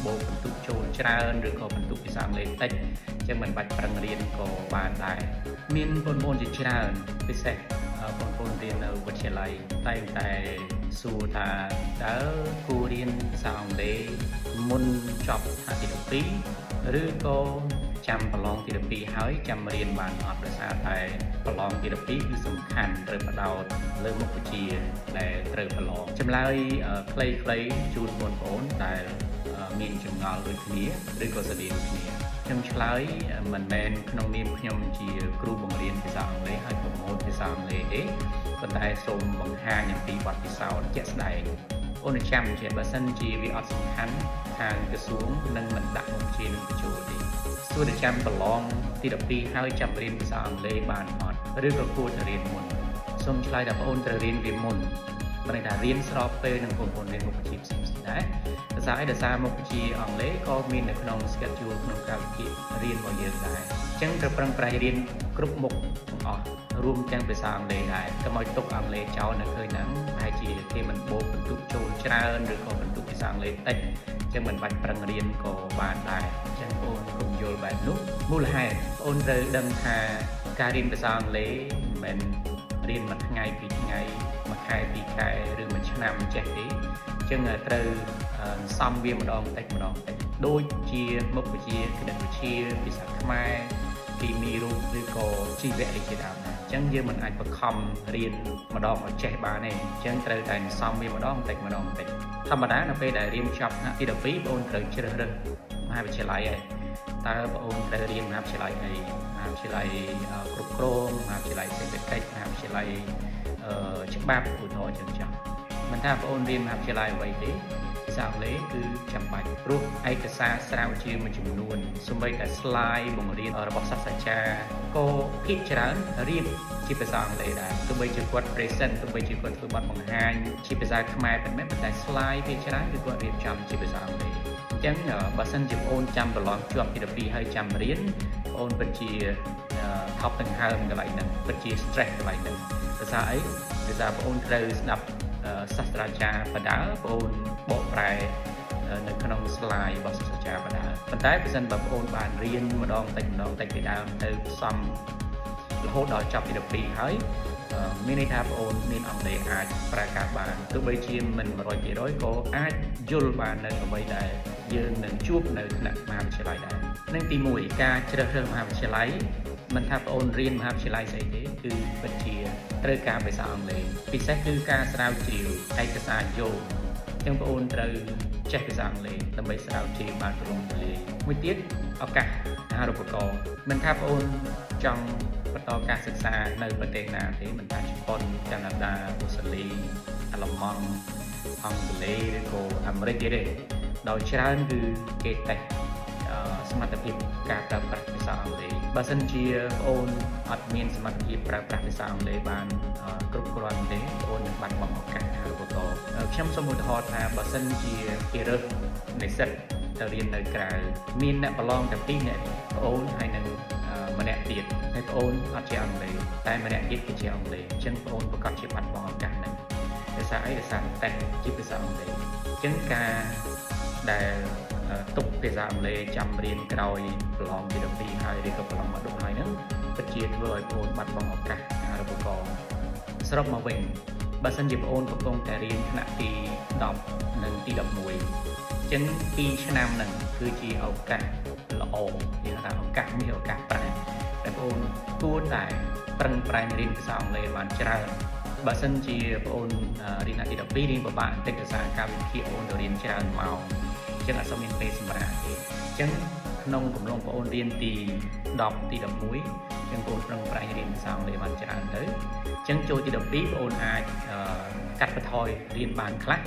បូកបន្ទុកចូលច្រើនឬក៏បន្ទុកភាសាអង់គ្លេសតិចចឹងមិនបាច់ប្រឹងរៀនក៏បានដែរមានបងប្អូនជាច្រើនពិសេសបងប្អូនរៀននៅវិទ្យាល័យតែងតែសួរថាតើគួររៀនភាសាអង់គ្លេសមុនចប់ថ្នាក់ទី12ឬក៏ចាំប្រឡងទី12ហើយចាំរៀនបានអត់ដោយសារតែប្រឡងទី12គឺសំខាន់ត្រូវបដោតលើមុខវិជ្ជាដែលត្រូវប្រឡងចម្លើយខ្លីៗជូនបងប្អូនដែលមានចម្ងល់ដូចគ្នាឬក៏ស្តីដូចគ្នាខ្ញុំឆ្លើយមិនមែនក្នុងនាមខ្ញុំជាគ្រូបង្រៀនភាសាអង់គ្លេសហើយប្រមូលភាសាអង់គ្លេសទេប៉ុន្តែសូមបង្ហាញអំពីបទពិសោធន៍ជាក់ស្ដែងអូនចាំជាបើសិនជាវាអត់សំខាន់ខាងក្រសួងនឹងមិនដាក់មុខជានឹងបញ្ចូលទេទោះតែចាំប្រឡងទី12ហើយចាំរៀនភាសាអង់គ្លេសបានអត់ឬក៏គួរតែរៀនមុនសូមឆ្លើយថាបងអូនត្រូវរៀនវាមុនមិនថារៀនស្របពេលនឹងបងប្អូនរៀនមុខវិជ្ជាផ្សេងៗដែរដោយសារមុខវិជ្ជាអង់គ្លេសក៏មាននៅក្នុង schedule ក្នុងកាលវិភាគរៀនរបស់យើងដែរអញ្ចឹងត្រូវប្រឹងប្រែងរៀនគ្រប់មុខទាំងអស់រួមទាំងភាសាអង់គ្លេសដែរកុំឲ្យទុកអង់គ្លេសចោលនៅឃើញហ្នឹងប្រហែលជាគេមិនបូកបន្ទុកចូលច្រើនឬក៏បន្ទុកភាសាអង់គ្លេសតិចអញ្ចឹងមិនបាច់ប្រឹងរៀនក៏បានដែរអញ្ចឹងបងប្អូនកុំយល់បែបនោះមូលហេតុបងប្អូនត្រូវដឹងថាការរៀនភាសាអង់គ្លេសមិនមែនរៀនមួយថ្ងៃពីរថ្ងៃមួយខែពីរខែឬមួយឆ្នាំចេះទេអញ្ចឹងត្រូវសំវាម្ដងបន្តិចម្ដងបន្តិចដូចជាមុខវិជ្ជាគណិតវិទ្យាភាសាខ្មែរគីមីរូបឬក៏ជីវៈអីជាដើមដែរអញ្ចឹងយើងមិនអាចបខំរៀនម្ដងឲ្យចេះបានទេអញ្ចឹងត្រូវតែសំវាម្ដងបន្តិចម្ដងបន្តិចធម្មតានៅពេលដែលរៀនចប់ថ្នាក់ទី12បងប្អូនត្រូវជ្រើសរើសមហាវិទ្យាល័យហើយតើបងប្អូនត្រូវរៀនមហាវិទ្យាល័យអីមហាវិទ្យាល័យគ្រប់គ្រងមហាវិទ្យាល័យសេដ្ឋកិច្ចមហាវិទ្យាល័យច្បាប់ឧទាហរណ៍ចឹងចាស់មិនថាបងប្អូនរៀនមហាវិទ្យាល័យអ្វីទេភាសាអង់គ្លេសគឺចាំបាច់ព្រោះឯកសារស្រាវជ្រាវមួយចំនួនសូម្បីតែ slide បង្រៀនរបស់សាស្ត្រាចារ្យក៏ភាគច្រើនរៀនជាភាសាអង់គ្លេសដែរទោះបីជាគាត់ present ទោះបីជាគាត់ធ្វើបទបង្ហាញជាភាសាខ្មែរប៉ុន្មានប៉ុន្តែ slide ភាគច្រើនគឺគាត់រៀបចំជាភាសាអង់គ្លេសអញ្ចឹងបើសិនជាបងប្អូនចាំប្រឡងជាប់ទី12ហើយចាំរៀនបងប្អូនពិតជាថប់ដង្ហើមកន្លែងហ្នឹងពិតជា stress កន្លែងហ្នឹងភាសាអីភាសាបងប្អូនត្រូវស្ដាប់សាស្ត្រាចារ្យបដាបងប្អូនបកប្រែនៅក្នុង slide របស់សាស្ត្រាចារ្យបដាប៉ុន្តែបើសិនបើបងប្អូនបានរៀនម្ដងតិចពីដើមទៅផ្សំរហូតដល់ចប់ទី12ហើយមានន័យថាបងប្អូនមានអង់គ្លេសអាចប្រើការបានទោះបីជាមិន 100% ក៏អាចយល់បាននៅអ្វីដែលយើងនឹងជួបនៅថ្នាក់មហាវិទ្យាល័យដែរនឹងទី1ការជ្រើសរើសមហាវិទ្យាល័យមិនថាបងប្អូនរៀនមហាវិទ្យាល័យស្អីទេគឺពិតជាត្រូវការភាសាអង់គ្លេសពិសេសគឺការស្រាវជ្រាវឯកសារយោងអញ្ចឹងបងប្អូនត្រូវចេះភាសាអង់គ្លេសដើម្បីស្រាវជ្រាវបានទូលំទូលាយមួយទៀតឱកាសអាហារូបករណ៍មិនថាបងប្អូនចង់បន្តការសិក្សានៅប្រទេសណាទេមិនថាជប៉ុនកាណាដាអូស្ត្រាលីអាល្លឺម៉ង់អង់គ្លេសឬក៏អាមេរិកទេដោយច្រើនគឺគេតេស្តសមត្ថភាពការប្រើប្រាស់ភាសាអង់គ្លេសបើសិនជាបងប្អូនអត់មានសមត្ថភាពប្រើប្រាស់ភាសាអង់គ្លេសបានគ្រប់គ្រាន់ទេបងប្អូននឹងបាត់បង់ឱកាសអាហារូបករណ៍ខ្ញុំសូមឧទាហរណ៍ថាបើសិនជាគេរើសនិស្សិតទៅរៀននៅក្រៅមានអ្នកប្រឡងតែ2នាក់បងប្អូនហើយនឹងម្នាក់ទៀតហើយបងប្អូនអត់ចេះអង់គ្លេសតែម្នាក់ទៀតគេចេះអង់គ្លេសអញ្ចឹងបងប្អូនប្រកាសជាបាត់បង់ឱកាសហ្នឹងដោយសារអីដោយសារតែជាភាសាអង់គ្លេសអញ្ចឹងការដែលទុកភាសាអង់គ្លេសចាំរៀនក្រោយប្រឡងទី12ហើយឬក៏ប្រឡងមកដូចហើយហ្នឹងពិតជាធ្វើឲ្យបងប្អូនបាត់បង់ឱកាសអាហារូបករណ៍សរុបមកវិញបើសិនជាបងប្អូនកំពុងតែរៀនថ្នាក់ទី10និងទី11អញ្ចឹង2ឆ្នាំហ្នឹងគឺជាឱកាសល្អនិយាយថាឱកាសមាសឱកាសប្រាក់តែបងប្អូនគួរតែប្រឹងប្រែងរៀនភាសាអង់គ្លេសបានច្រើនបើសិនជាបងប្អូនរៀនថ្នាក់ទី12រៀនពិបាកបន្តិចដោយសារការវិភាគបងប្អូនទៅរៀនច្រើនម៉ោងអញ្ចឹងអត់សូវមានពេលសម្រាប់ទេអញ្ចឹងក្នុងកំឡុងបងប្អូនរៀនទី10ទី11អញ្ចឹងបងប្អូនប្រឹងប្រែងរៀនភាសាអង់គ្លេសបានច្រើនទៅអញ្ចឹងចូលទី12បងប្អូនអាចកាត់បន្ថយរៀនបានខ្លះ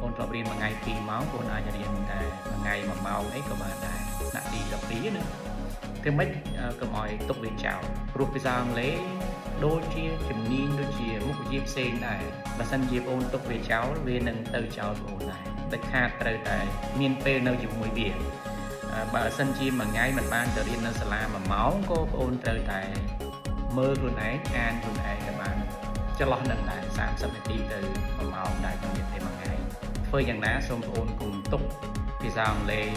បងប្អូនធ្លាប់រៀនមួយថ្ងៃ2ម៉ោងបងប្អូនអាចរៀនតែមួយថ្ងៃ1ម៉ោងអីក៏បានដែរថ្នាក់ទី12ណាគឺមិនកុំឲ្យទុកវាចោលព្រោះភាសាអង់គ្លេសដូចជាជំនាញដូចជាមុខវិជ្ជាផ្សេងដែរបើសិនជាបងប្អូនទុកវាចោលវានឹងទៅចោលបងប្អូនដែរតែខាតត្រូវតែមានពេលនៅជាមួយវាបើសិនជាមួយថ្ងៃមិនបានទៅរៀននៅសាលា1ម៉ោងក៏បងប្អូនត្រូវតែមើលខ្លួនឯងអានខ្លួនឯងទៅបានចន្លោះនឹងដែរ30នាទីទៅ1ម៉ោងដែរក្នុងរយៈពេល1ថ្ងៃធ្វើយ៉ាងណាសូមបងប្អូនកុំទុក ភាសាអង់គ្លេស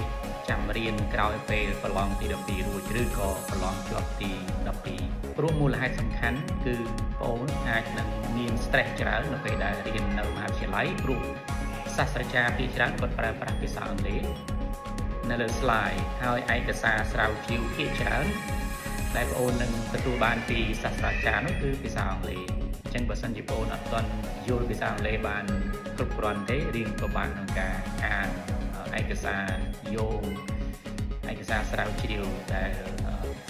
ចាំរៀនក្រោយពេលប្រឡងទី12រួចឬក៏ប្រឡងជាប់ទី12ព្រោះមូលហេតុសំខាន់គឺបងអូនអាចនឹងមាន stress ច្រើននៅពេលដែលរៀននៅមហាវិទ្យាល័យព្រោះសាស្ត្រាចារ្យភាគច្រើនគាត់ប្រើប្រាស់ភាសាអង់គ្លេសនៅលើ slide ហើយឯកសារស្រាវជ្រាវភាគច្រើនដែលបងអូននឹងទទួលបានពីសាស្ត្រាចារ្យនោះគឺភាសាអង់គ្លេសអញ្ចឹងបើសិនជាបងអូនអត់ទាន់យល់ភាសាអង់គ្លេសបានគ្រប់គ្រាន់ទេរៀនពិបាកក្នុងការអានឯកសារយោងឯកសារស្រាវជ្រាវដែល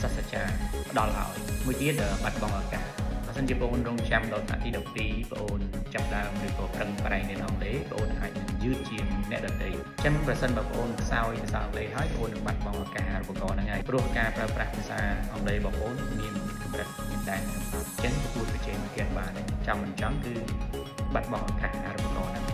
សាស្ត្រាចារ្យផ្ដល់ឲ្យមួយទៀតបាត់បង់ឱកាសបើសិនជាបងអូនរងចាំដល់ថ្នាក់ទី12បងអូនចាប់ដើមឬក៏ប្រឹងប្រែងរៀនអង់គ្លេសបងអូនអាចនឹងយឺតជាងអ្នកដទៃអញ្ចឹងប្រសិនបើបងអូនខ្សោយភាសាអង់គ្លេសហើយបងអូននឹងបាត់បង់ឱកាសអាហារូបករណ៍ហ្នឹងហើយព្រោះការប្រើប្រាស់ភាសាអង់គ្លេសបងអូនមានកម្រិតមានដែនកំណត់អញ្ចឹងទទួលប្រជែងប្រកួតបានចាំមិនចង់គឺបាត់បង់ឱកាសអាហារូបករណ៍ហ្នឹង